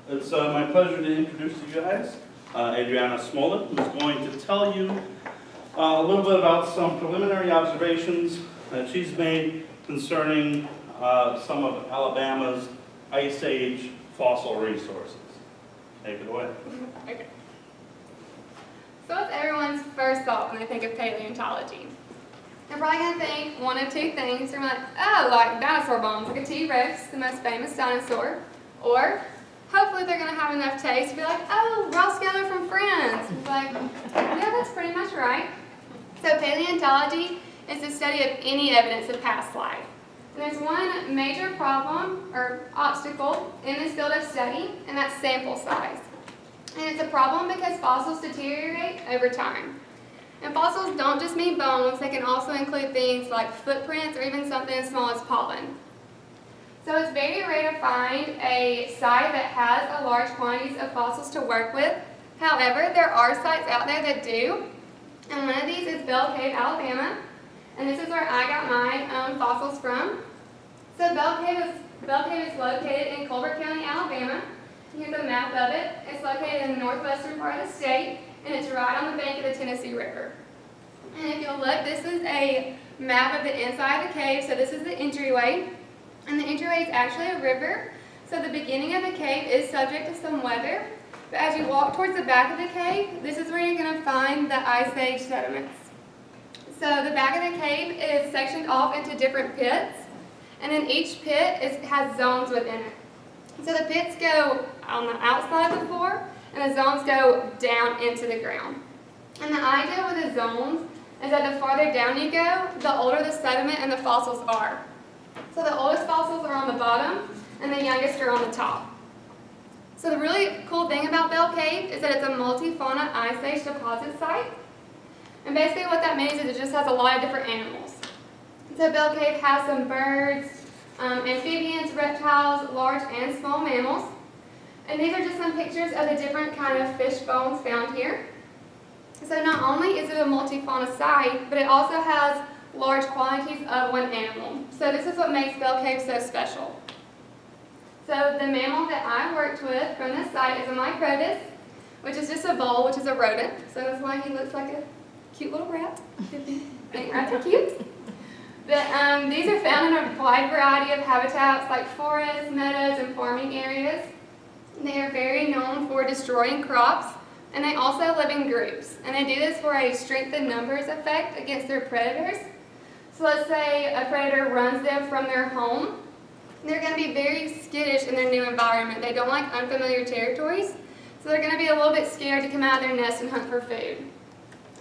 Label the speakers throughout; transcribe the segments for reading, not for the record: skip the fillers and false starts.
Speaker 1: It's my pleasure to introduce to you guys Adriana Smolik, who's going to tell you a little bit about some preliminary observations that she's made concerning some of Alabama's Ice Age fossil resources. Take it away.
Speaker 2: Okay. So what's everyone's first thought when they think of paleontology? They're probably going to think one of two things. They're like, oh, like dinosaur bones, like a T-Rex, the most famous dinosaur. Or, hopefully they're going to have enough taste to be like, oh, Ross Geller from Friends. It's like, yeah, that's pretty much right. So paleontology is the study of any evidence of past life. And there's one major problem, or obstacle, in this field of study, and that's sample size. And it's a problem because fossils deteriorate over time. And fossils don't just mean bones, they can also include things like footprints or even something as small as pollen. So it's very rare to find a site that has a large quantities of fossils to work with. However, there are sites out there that do. And one of these is Bell Cave, Alabama. And this is where I got my fossils from. So Bell Cave is located in Colbert County, Alabama. Here's a map of it. It's located in the northwestern part of the state, and it's right on the bank of the Tennessee River. And if you'll look, this is a map of the inside of the cave. So this is the entryway, and the entryway is actually a river. So the beginning of the cave is subject to some weather, but as you walk towards the back of the cave, this is where you're going to find the Ice Age sediments. So the back of the cave is sectioned off into different pits, and then each pit has zones within it. So the pits go on the outside of the floor, and the zones go down into the ground. And the idea with the zones is that the farther down you go, the older the sediment and the fossils are. So the oldest fossils are on the bottom, and the youngest are on the top. So the really cool thing about Bell Cave is that it's a multi-fauna Ice Age deposit site. And basically what that means is it just has a lot of different animals. So Bell Cave has some birds, amphibians, reptiles, large and small mammals. And these are just some pictures of the different kind of fish bones found here. So not only is it a multi-fauna site, but it also has large quantities of one animal. So this is what makes Bell Cave so special. So the mammal that I worked with from this site is a Microtus, which is just a vole, which is a rodent. So that's why he looks like a cute little rat. I think rats are cute. But these are found in a wide variety of habitats like forests, meadows, and farming areas. They are very known for destroying crops, and they also live in groups. And they do this for a strength in numbers effect against their predators. So let's say a predator runs them from their home. They're going to be very skittish in their new environment. They don't like unfamiliar territories, so they're going to be a little bit scared to come out of their nest and hunt for food.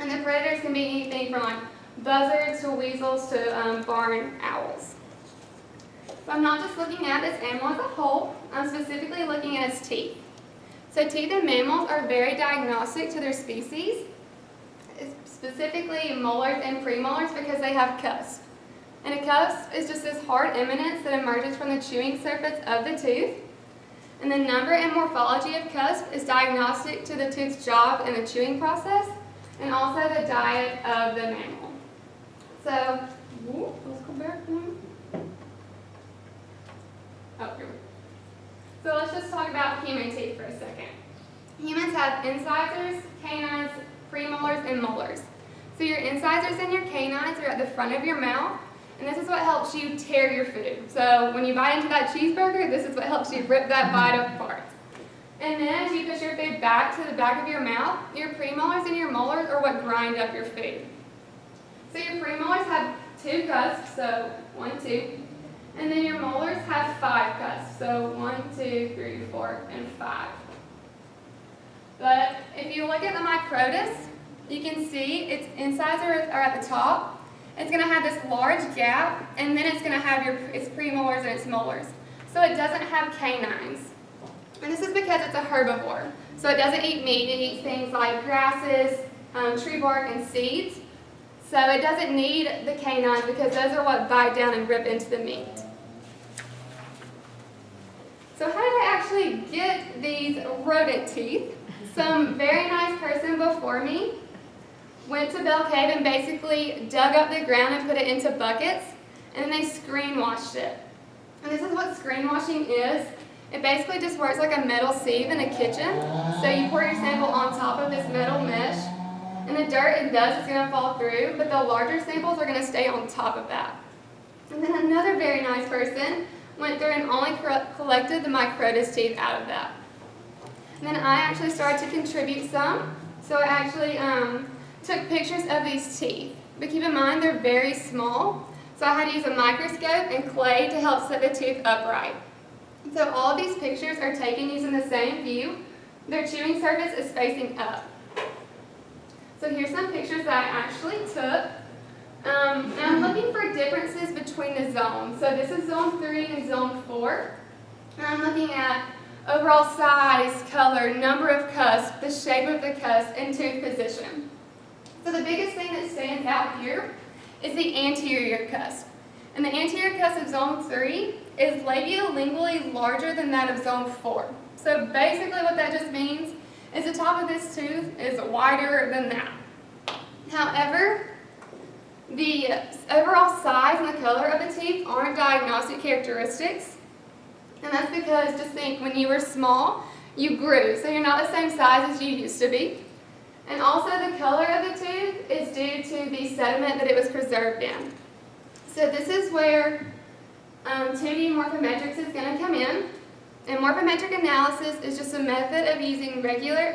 Speaker 2: And the predators can be anything from like buzzards to weasels to barn owls. So I'm not just looking at this animal as a whole, I'm specifically looking at its teeth. So teeth in mammals are very diagnostic to their species, specifically molars and premolars because they have cusps. And a cusp is just this hard eminence that emerges from the chewing surface of the tooth. And the number and morphology of cusp is diagnostic to the tooth's job in the chewing process and also the diet of the mammal. So, let's go back one. Oh, here we go. So let's just talk about human teeth for a second. Humans have incisors, canines, premolars, and molars. So your incisors and your canines are at the front of your mouth, and this is what helps you tear your food. So when you bite into that cheeseburger, this is what helps you rip that bite apart. And then as you push your food back to the back of your mouth, your premolars and your molars are what grind up your food. So your premolars have 2 cusps, so 1, 2. And then your molars have 5 cusps, so 1, 2, 3, 4, and 5. But if you look at the Microtus, you can see its incisors are at the top. It's going to have this large gap, and then it's going to have its premolars and its molars. So it doesn't have canines. And this is because it's a herbivore. So it doesn't eat meat, it eats things like grasses, tree bark, and seeds. So it doesn't need the canines because those are what bite down and rip into the meat. So how did I actually get these rodent teeth? Some very nice person before me went to Bell Cave and basically dug up the ground and put it into buckets, and then they screen washed it. And this is what screen washing is. It basically just works like a metal sieve in a kitchen. So you pour your sample on top of this metal mesh, and the dirt and dust is going to fall through, but the larger samples are going to stay on top of that. And then another very nice person went through and only collected the Microtus teeth out of that. And then I actually started to contribute some. So I actually took pictures of these teeth. But keep in mind, they're very small. So I had to use a microscope and clay to help set the tooth upright. So all of these pictures are taken using the same view. Their chewing surface is facing up. So here's some pictures that I actually took. And I'm looking for differences between the zones. So this is zone 3 and zone 4. And I'm looking at overall size, color, number of cusps, the shape of the cusp, and tooth position. So the biggest thing that stands out here is the anterior cusp. And the anterior cusp of zone 3 is labiolingually larger than that of zone 4. So basically what that just means is the top of this tooth is wider than that. However, the overall size and the color of the teeth aren't diagnostic characteristics. And that's because, just think, when you were small, you grew. So you're not the same size as you used to be. And also the color of the tooth is due to the sediment that it was preserved in. So this is where 2D morphometrics is going to come in. And morphometric analysis is just a method of using regular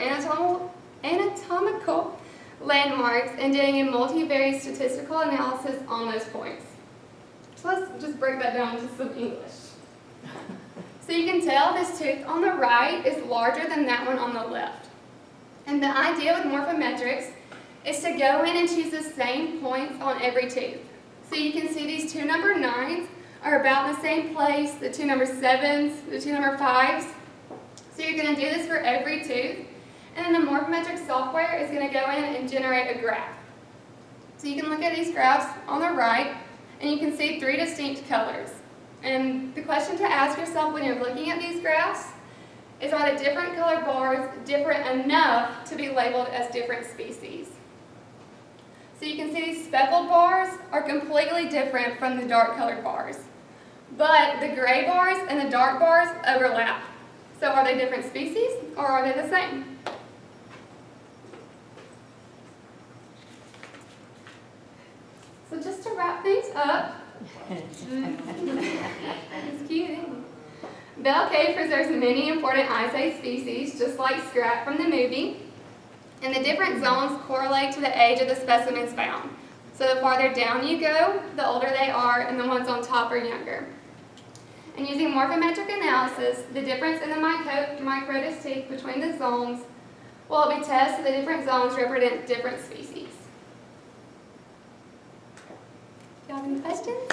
Speaker 2: anatomical landmarks and doing a multivariate statistical analysis on those points. So let's just break that down into some English. So you can tell this tooth on the right is larger than that one on the left. And the idea with morphometrics is to go in and choose the same points on every tooth. So you can see these two number 9s are about in the same place, the two number 7s, the two number 5s. So you're going to do this for every tooth. And then the morphometric software is going to go in and generate a graph. So you can look at these graphs on the right, and you can see 3 distinct colors. And the question to ask yourself when you're looking at these graphs is, are the different colored bars different enough to be labeled as different species? So you can see these speckled bars are completely different from the dark colored bars. But the gray bars and the dark bars overlap. So are they different species or are they the same? So just to wrap things up, it's cute. Bell Cave preserves many important Ice Age species, just like Scrap from the movie. And the different zones correlate to the age of the specimens found. So the farther down you go, the older they are, and the ones on top are younger. And using morphometric analysis, the difference in the Microtus teeth between the zones will be tested. The different zones represent different species. Do you have any questions?